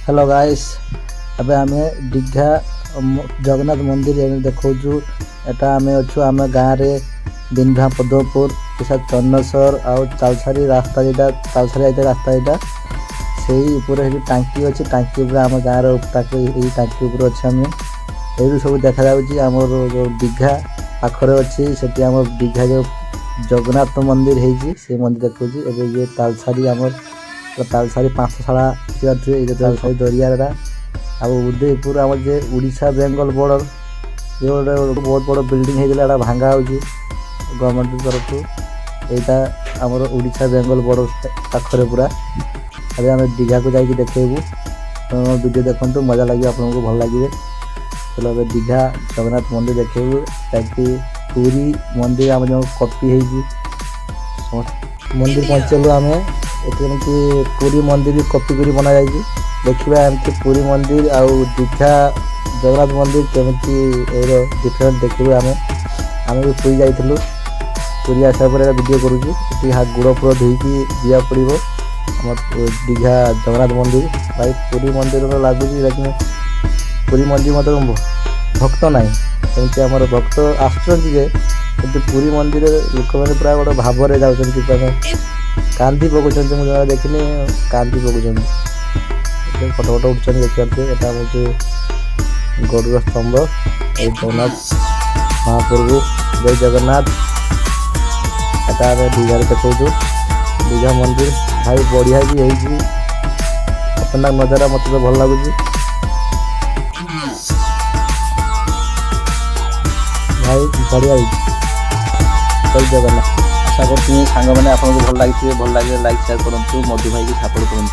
Hello guys अबे आमे दीघा जगन्नाथ मंदिर देखु एटा आमे अच्छु आम गाँव रे बिंधा पदपुर चन्नेश्वर आउ तालसारी रास्ता जेटा तालसारी रास्ता जेटा से टांकी अच्छी टांकी आम गाँव टांकी अच्छे आम ये सब देखा जामर जो दीघा पाखरे अच्छी से दीघा जो जगन्नाथ मंदिर है मंदिर देखुची ए ये तालसारी आमर तालसारी पांचशाला तालसारी दरिया उदयपुर आम जे उड़ीसा बेंगल बॉर्डर ये गोटे बहुत बड़ बिल्डिंग है भांगा हो गवर्नमेंट तरफ यहाँ आमर उड़ीसा बेंगल बॉर्डर पाखरे पूरा अभी आम दीघा को जाकि देखेबू वीडियो देखु मजा लगे आपको भल लगे। चलो अभी दीघा जगन्नाथ मंदिर देखेबू ताकि पूरी मंदिर आम जो कॉपी है मंदिर पहुँचलु आम एमती पूरी मंदिर भी कॉपी कर बना जाए देखा एमती पूरी मंदिर आउ दीघा जगन्नाथ मंदिर केमती डिफरेंस देखू आम भी पुरी जाइलु पुरी आसा वीडियो करुँ गुड़ फुड़ धोईकी दिया पड़ो आम दीघा जगन्नाथ मंदिर भाई पूरी मंदिर लगुच लेकिन पूरी मंदिर मतलब भक्त ना एमती आम भक्त आसुचे पूरी मंदिर लोक मैंने पूरा गोटे भाव में जाऊँ कांदी पकाउं मुझे देखनी कांदी पकाउं फटो फटो उठुं देखते यहाँ हूँ गरुड़ स्तंभ जगन्नाथ महाप्रभु जय जगन्नाथ एटा दीघा देखु दीघा मंदिर भाई बढ़िया भी है खतरनाक नजारा मत तो भल लगुच भाई बढ़िया जय जगन्नाथ आशा करूँ सांग मैंने आपको भल लगे लाइक शेयर करूँ मधु भाई की सपोर्ट करूँ।